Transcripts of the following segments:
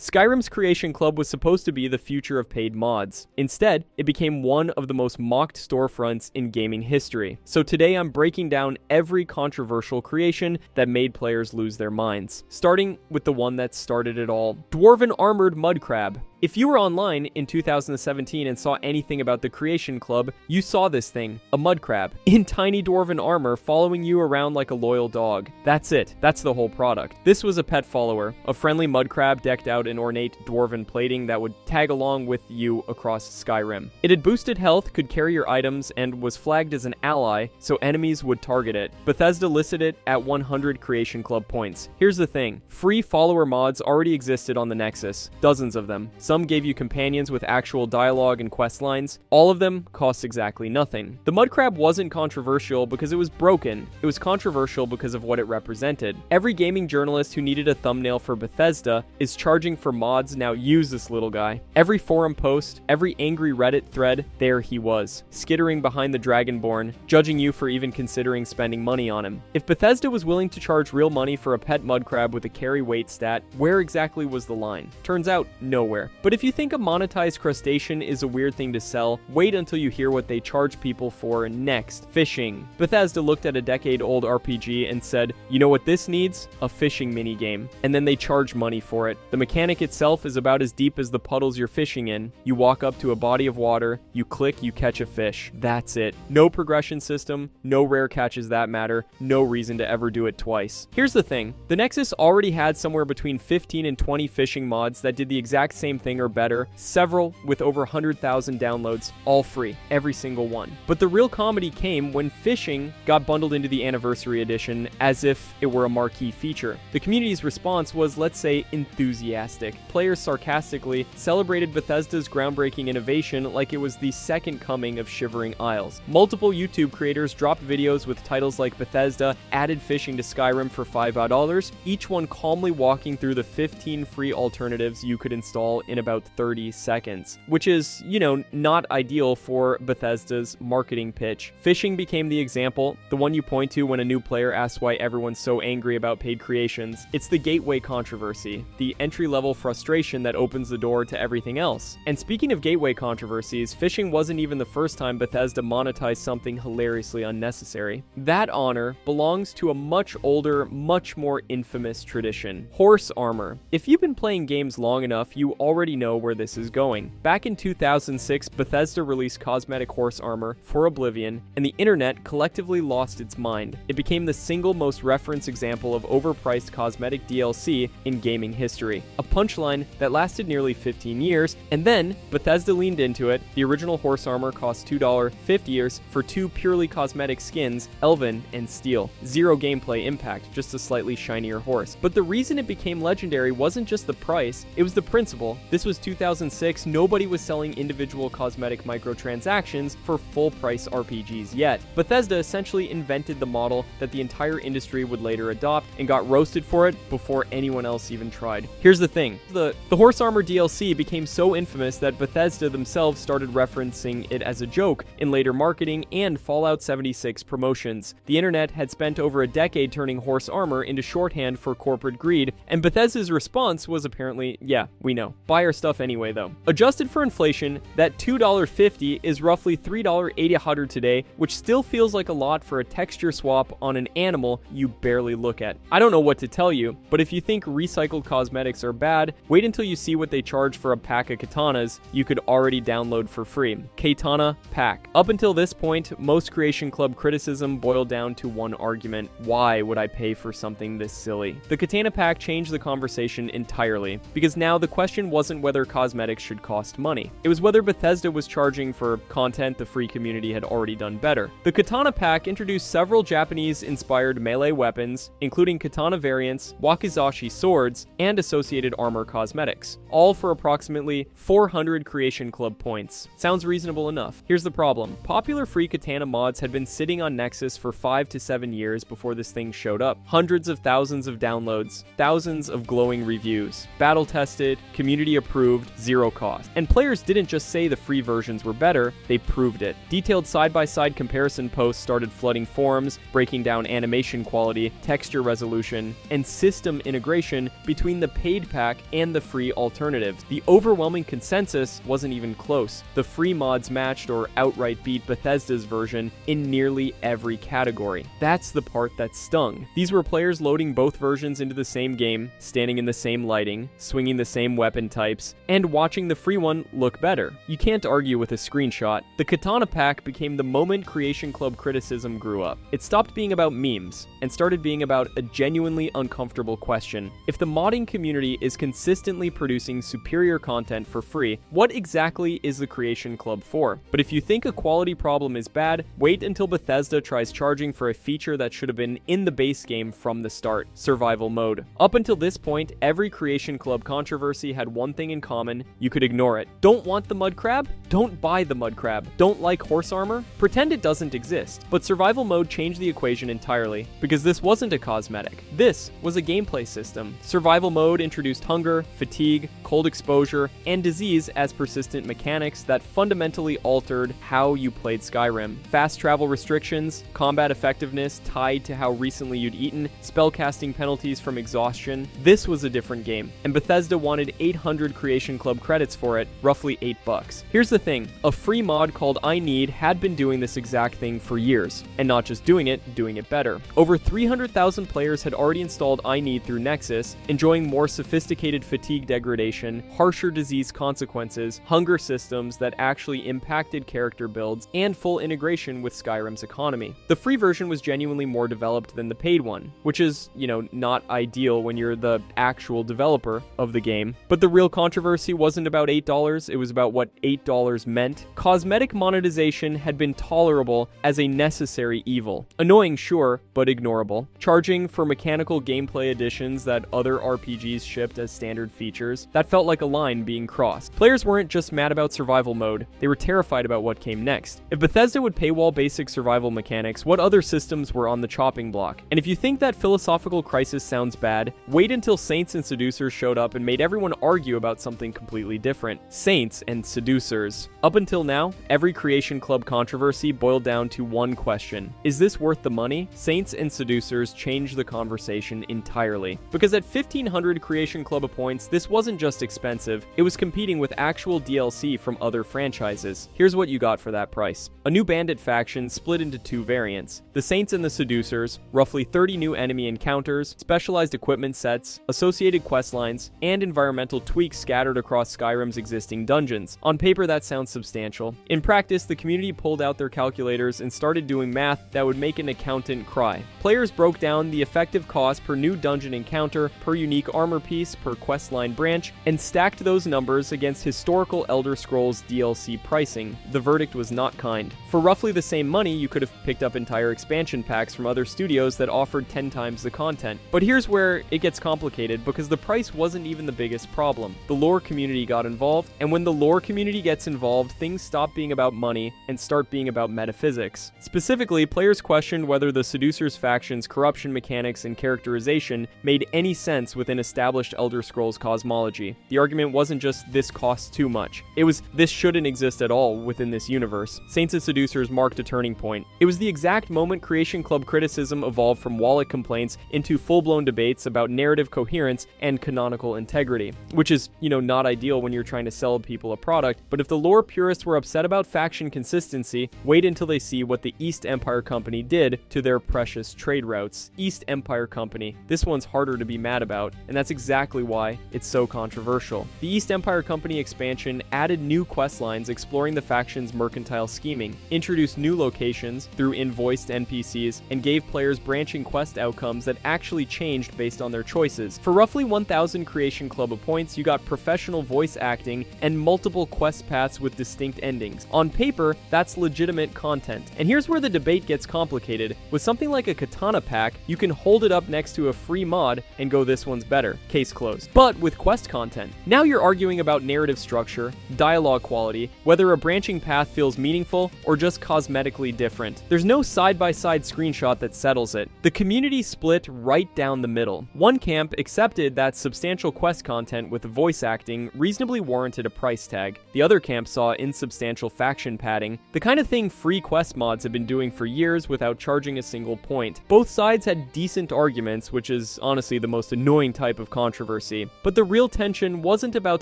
Skyrim's Creation Club was supposed to be the future of paid mods. Instead, it became one of the most mocked storefronts in gaming history. So today I'm breaking down every controversial creation that made players lose their minds. Starting with the one that started it all. Dwarven Armored Mud Crab. If you were online in 2017 and saw anything about the Creation Club, you saw this thing, a mud crab, in tiny dwarven armor following you around like a loyal dog. That's it. That's the whole product. This was a pet follower, a friendly mud crab decked out in ornate dwarven plating that would tag along with you across Skyrim. It had boosted health, could carry your items, and was flagged as an ally, so enemies would target it. Bethesda listed it at 100 Creation Club points. Here's the thing. Free follower mods already existed on the Nexus. Dozens of them. Some gave you companions with actual dialogue and quest lines. All of them cost exactly nothing. The mud crab wasn't controversial because it was broken. It was controversial because of what it represented. Every gaming journalist who needed a thumbnail for Bethesda is charging for mods now use this little guy. Every forum post, every angry Reddit thread, there he was, skittering behind the Dragonborn, judging you for even considering spending money on him. If Bethesda was willing to charge real money for a pet mud crab with a carry weight stat, where exactly was the line? Turns out, nowhere. But if you think a monetized crustacean is a weird thing to sell, wait until you hear what they charge people for next. Fishing. Bethesda looked at a decade-old RPG and said, you know what this needs? A fishing minigame. And then they charge money for it. The mechanic itself is about as deep as the puddles you're fishing in. You walk up to a body of water, you click, you catch a fish. That's it. No progression system, no rare catches that matter, no reason to ever do it twice. Here's the thing. The Nexus already had somewhere between 15 and 20 fishing mods that did the exact same thing or better, several with over 100,000 downloads, all free, every single one. But the real comedy came when fishing got bundled into the Anniversary Edition as if it were a marquee feature. The community's response was, let's say, enthusiastic. Players sarcastically celebrated Bethesda's groundbreaking innovation like it was the second coming of Shivering Isles. Multiple YouTube creators dropped videos with titles like Bethesda added fishing to Skyrim for $5, each one calmly walking through the 15 free alternatives you could install in about 30 seconds, which is, not ideal for Bethesda's marketing pitch. Fishing became the example, the one you point to when a new player asks why everyone's so angry about paid creations. It's the gateway controversy, the entry-level frustration that opens the door to everything else. And speaking of gateway controversies, fishing wasn't even the first time Bethesda monetized something hilariously unnecessary. That honor belongs to a much older, much more infamous tradition: horse armor. If you've been playing games long enough, you already know where this is going. Back in 2006, Bethesda released cosmetic horse armor for Oblivion, and the internet collectively lost its mind. It became the single most referenced example of overpriced cosmetic DLC in gaming history. A punchline that lasted nearly 15 years, and then Bethesda leaned into it. The original horse armor cost $2.50 for two purely cosmetic skins, Elven and Steel. Zero gameplay impact, just a slightly shinier horse. But the reason it became legendary wasn't just the price, it was the principle. This was 2006, nobody was selling individual cosmetic microtransactions for full-price RPGs yet. Bethesda essentially invented the model that the entire industry would later adopt and got roasted for it before anyone else even tried. Here's the thing. The horse armor DLC became so infamous that Bethesda themselves started referencing it as a joke in later marketing and Fallout 76 promotions. The internet had spent over a decade turning horse armor into shorthand for corporate greed, and Bethesda's response was apparently, yeah, we know. Buy our stuff anyway, though. Adjusted for inflation, that $2.50 is roughly $3.80 today, which still feels like a lot for a texture swap on an animal you barely look at. I don't know what to tell you, but if you think recycled cosmetics are bad, wait until you see what they charge for a pack of katanas you could already download for free. Katana Pack. Up until this point, most Creation Club criticism boiled down to one argument: why would I pay for something this silly? The Katana Pack changed the conversation entirely, because now the question wasn't whether cosmetics should cost money. It was whether Bethesda was charging for content the free community had already done better. The Katana Pack introduced several Japanese-inspired melee weapons, including katana variants, wakizashi swords, and associated armor cosmetics, all for approximately 400 Creation Club points. Sounds reasonable enough. Here's the problem. Popular free katana mods had been sitting on Nexus for 5 to 7 years before this thing showed up. Hundreds of thousands of downloads, thousands of glowing reviews, battle-tested, community approved, zero cost. And players didn't just say the free versions were better, they proved it. Detailed side-by-side comparison posts started flooding forums, breaking down animation quality, texture resolution, and system integration between the paid pack and the free alternatives. The overwhelming consensus wasn't even close. The free mods matched or outright beat Bethesda's version in nearly every category. That's the part that stung. These were players loading both versions into the same game, standing in the same lighting, swinging the same weapon types, and watching the free one look better. You can't argue with a screenshot. The Katana pack became the moment Creation Club criticism grew up. It stopped being about memes and started being about a genuinely uncomfortable question. If the modding community is consistently producing superior content for free, what exactly is the Creation Club for? But if you think a quality problem is bad, wait until Bethesda tries charging for a feature that should have been in the base game from the start: survival mode. Up until this point, every Creation Club controversy had one thing in common: you could ignore it. Don't want the mud crab? Don't buy the mud crab. Don't like horse armor? Pretend it doesn't exist. But survival mode changed the equation entirely, because this wasn't a cosmetic. This was a gameplay system. Survival mode introduced hunger, fatigue, cold exposure, and disease as persistent mechanics that fundamentally altered how you played Skyrim. Fast travel restrictions, combat effectiveness tied to how recently you'd eaten, spellcasting penalties from exhaustion. This was a different game, and Bethesda wanted 800 Creation Club credits for it, roughly $8. Here's the thing, a free mod called I Need had been doing this exact thing for years, and not just doing it better. Over 300,000 players had already installed I Need through Nexus, enjoying more sophisticated fatigue degradation, harsher disease consequences, hunger systems that actually impacted character builds, and full integration with Skyrim's economy. The free version was genuinely more developed than the paid one, which is, not ideal when you're the actual developer of the game. But the real controversy wasn't about $8, it was about what $8 meant. Cosmetic monetization had been tolerable as a necessary evil. Annoying, sure, but ignorable. Charging for mechanical gameplay additions that other RPGs shipped as standard features, that felt like a line being crossed. Players weren't just mad about survival mode, they were terrified about what came next. If Bethesda would paywall basic survival mechanics, what other systems were on the chopping block? And if you think that philosophical crisis sounds bad, wait until Saints and Seducers showed up and made everyone argue about something completely different. Saints and Seducers. Up until now, every Creation Club controversy boiled down to one question: is this worth the money? Saints and Seducers changed the conversation entirely. Because at 1,500 Creation Club points, this wasn't just expensive, it was competing with actual DLC from other franchises. Here's what you got for that price. A new bandit faction split into two variants: the Saints and the Seducers, roughly 30 new enemy encounters, specialized equipment sets, associated questlines, and environmental tweaks scattered across Skyrim's existing dungeons. On paper, that sounds substantial. In practice, the community pulled out their calculators and started doing math that would make an accountant cry. Players broke down the effective cost per new dungeon encounter, per unique armor piece, per questline branch, and stacked those numbers against historical Elder Scrolls DLC pricing. The verdict was not kind. For roughly the same money, you could have picked up entire expansion packs from other studios that offered 10 times the content. But here's where it gets complicated, because the price wasn't even the biggest problem. The lore community got involved, and when the lore community gets involved, things stop being about money and start being about metaphysics. Specifically, players questioned whether the Seducers faction's corruption mechanics and characterization made any sense within established Elder Scrolls cosmology. The argument wasn't just this costs too much. It was this shouldn't exist at all within this universe. Saints and Seducers marked a turning point. It was the exact moment Creation Club criticism evolved from wallet complaints into full-blown debates about narrative coherence and canonical integrity, which is, not ideal when you're trying to sell people a product. But if the lore purists were upset about faction consistency, wait until they see what the East Empire Company did to their precious trade routes. East Empire Company. This one's harder to be mad about, and that's exactly why it's so controversial. The East Empire Company expansion added new questlines exploring the faction's mercantile scheming, introduced new locations through invoiced NPCs, and gave players branching quest outcomes that actually changed based on their choices. For roughly 1,000 Creation Club points, you got professional voice acting and multiple quest paths with distinct endings. On paper, that's legitimate content. And here's where the debate gets complicated. With something like a Katana pack, you can hold it up next to a free mod and go, this one's better. Case closed. But with quest content, now you're arguing about narrative structure, dialogue quality, whether a branching path feels meaningful or just cosmetically different. There's no side-by-side screenshot that settles it. The community split right down the middle. One camp accepted that substantial quest content with voice voice acting reasonably warranted a price tag. The other camp saw insubstantial faction padding, the kind of thing free quest mods have been doing for years without charging a single point. Both sides had decent arguments, which is honestly the most annoying type of controversy. But the real tension wasn't about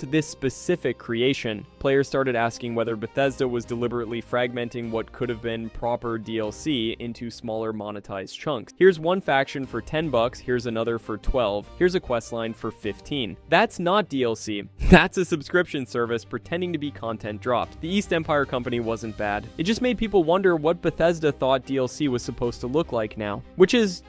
this specific creation. Players started asking whether Bethesda was deliberately fragmenting what could have been proper DLC into smaller monetized chunks. Here's one faction for $10, here's another for 12, here's a questline for 15. That's not DLC. That's a subscription service pretending to be content dropped. The East Empire Company wasn't bad. It just made people wonder what Bethesda thought DLC was supposed to look like now. Which is,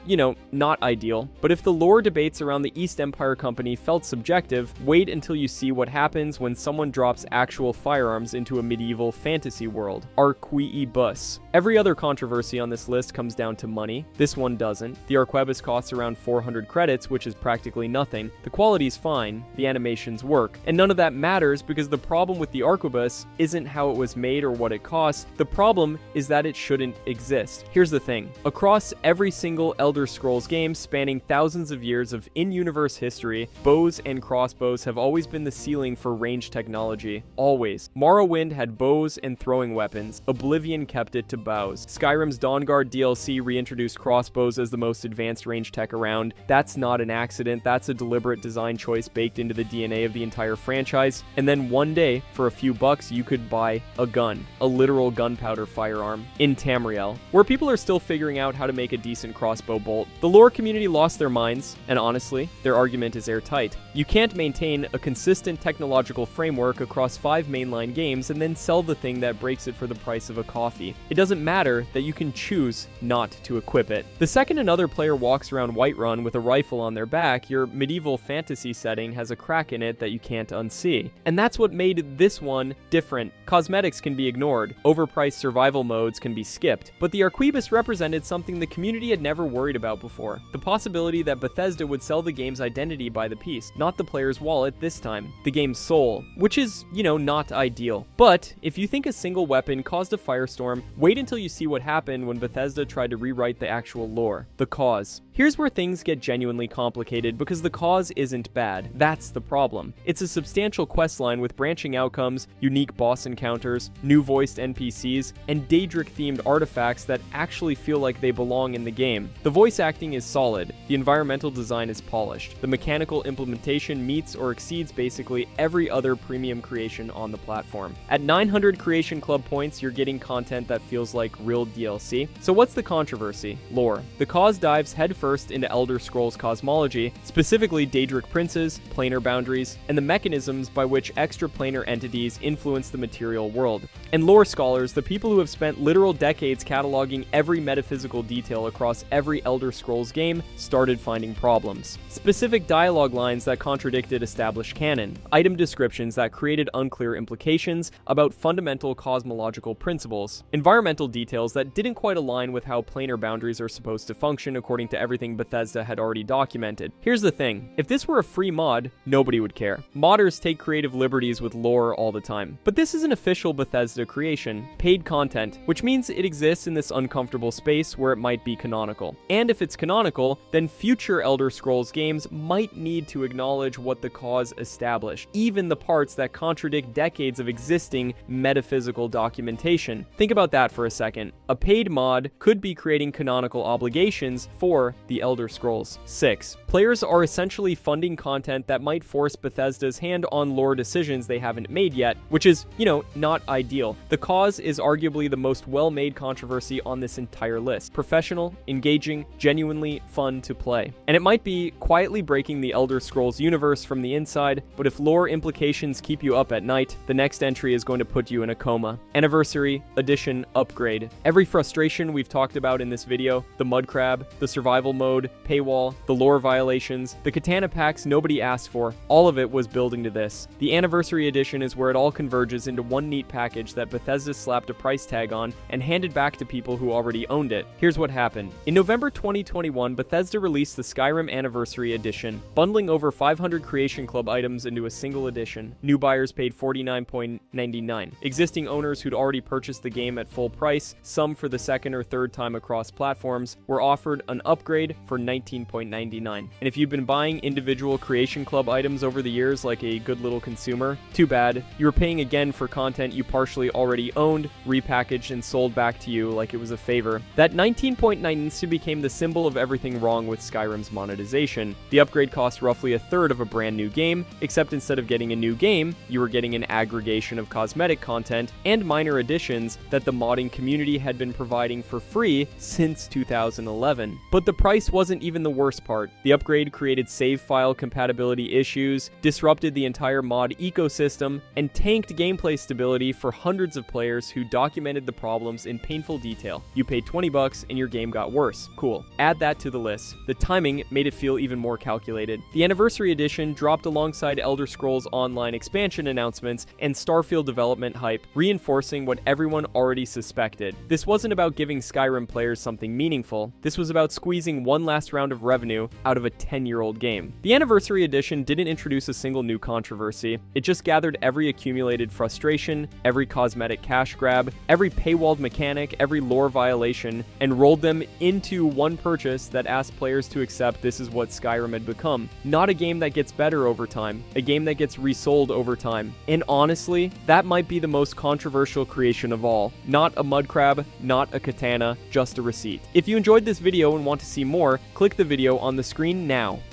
not ideal. But if the lore debates around the East Empire Company felt subjective, wait until you see what happens when someone drops actual firearms into a medieval fantasy world. Arquebus. Every other controversy on this list comes down to money. This one doesn't. The Arquebus costs around 400 credits, which is practically nothing. The quality's fine, the animations work, and none of that matters because the problem with the Arquebus isn't how it was made or what it costs. The problem is that it shouldn't exist. Here's the thing. Across every single Elder Scrolls game spanning thousands of years of in-universe history, bows and crossbows have always been the ceiling for range technology. Always. Morrowind had bows and throwing weapons. Oblivion kept it to bows. Skyrim's Dawnguard DLC reintroduced crossbows as the most advanced range tech around. That's not an accident. That's a deliberate design choice baked into the DNA of the entire franchise. And then one day, for a few bucks, you could buy a gun. A literal gunpowder firearm. In Tamriel, where people are still figuring out how to make a decent crossbow bolt. The lore community lost their minds, and honestly, their argument is airtight. You can't maintain a consistent technological framework across 5 mainline games and then sell the thing that breaks it for the price of a coffee. It doesn't matter that you can choose not to equip it. The second another player walks around Whiterun with a rifle on their back, your medieval fantasy setting has a crack in it that you can't unsee. And that's what made this one different. Cosmetics can be ignored, overpriced survival modes can be skipped, but the Arquebus represented something the community had never worried about before. The possibility that Bethesda would sell the game's identity by the piece, not the player's wallet this time. The game's soul, which is, not ideal. But if you think a single weapon caused a firestorm, wait until you see what happened when Bethesda tried to rewrite the actual lore. The cause. Here's where things get genuinely complicated because the cause isn't bad. That's the problem. It's a substantial questline with branching outcomes, unique boss encounters, new voiced NPCs, and Daedric-themed artifacts that actually feel like they belong in the game. The voice acting is solid. The environmental design is polished. The mechanical implementation meets or exceeds basically every other premium creation on the platform. At 900 Creation Club points, you're getting content that feels like real DLC. So what's the controversy? Lore. The cause dives headfirst into Elder Scrolls cosmology, specifically Daedric princes, planar boundaries, and the mechanisms by which extraplanar entities influence the material world. And lore scholars, the people who have spent literal decades cataloging every metaphysical detail across every Elder Scrolls game, started finding problems. Specific dialogue lines that contradicted established canon, item descriptions that created unclear implications about fundamental cosmological principles, environmental details that didn't quite align with how planar boundaries are supposed to function according to everything Bethesda had already documented. Here's the thing, if this were a free mod, nobody would care. Modders take creative liberties with lore all the time. But this is an official Bethesda creation, paid content, which means it exists in this uncomfortable space where it might be canonical. And if it's canonical, then future Elder Scrolls games might need to acknowledge what the cause established, even the parts that contradict decades of existing metaphysical documentation. Think about that for a second. A paid mod could be creating canonical obligations for the Elder Scrolls 6. Players are essentially funding content that might force Bethesda's hand on lore decisions they haven't made yet, which is, not ideal. The cause is arguably the most well-made controversy on this entire list. Professional, engaging, genuinely fun to play. And it might be quietly breaking the Elder Scrolls universe from the inside, but if lore implications keep you up at night, the next entry is going to put you in a coma. Anniversary Edition Upgrade. Every frustration we've talked about in this video, the mud crab, the survival mode, paywall, the lore violations, the katana packs nobody asked for, all of it was building to this. The Anniversary Edition is where it all converges into one neat package that Bethesda slapped a price tag on and handed back to people who already owned it. Here's what happened. In November 2021, Bethesda released the Skyrim Anniversary Edition, bundling over 500 Creation Club items into a single edition. New buyers paid $49.99. Existing owners who'd already purchased the game at full price, some for the second or third time across platforms, were offered an upgrade for $19.99. And if you've been buying individual Creation Club items over the years, years like a good little consumer. Too bad. You were paying again for content you partially already owned, repackaged and sold back to you like it was a favor. That 19.9 instantly became the symbol of everything wrong with Skyrim's monetization. The upgrade cost roughly a third of a brand new game, except instead of getting a new game, you were getting an aggregation of cosmetic content and minor additions that the modding community had been providing for free since 2011. But the price wasn't even the worst part. The upgrade created save file compatibility issues, disrupted the entire mod ecosystem, and tanked gameplay stability for hundreds of players who documented the problems in painful detail. You paid $20 and your game got worse. Cool. Add that to the list. The timing made it feel even more calculated. The Anniversary Edition dropped alongside Elder Scrolls Online expansion announcements and Starfield development hype, reinforcing what everyone already suspected. This wasn't about giving Skyrim players something meaningful. This was about squeezing one last round of revenue out of a 10-year-old game. The Anniversary Edition didn't introduce a single new controversy. It just gathered every accumulated frustration, every cosmetic cash grab, every paywalled mechanic, every lore violation, and rolled them into one purchase that asked players to accept this is what Skyrim had become. Not a game that gets better over time, a game that gets resold over time. And honestly, that might be the most controversial creation of all. Not a mud crab, not a katana, just a receipt. If you enjoyed this video and want to see more, click the video on the screen now.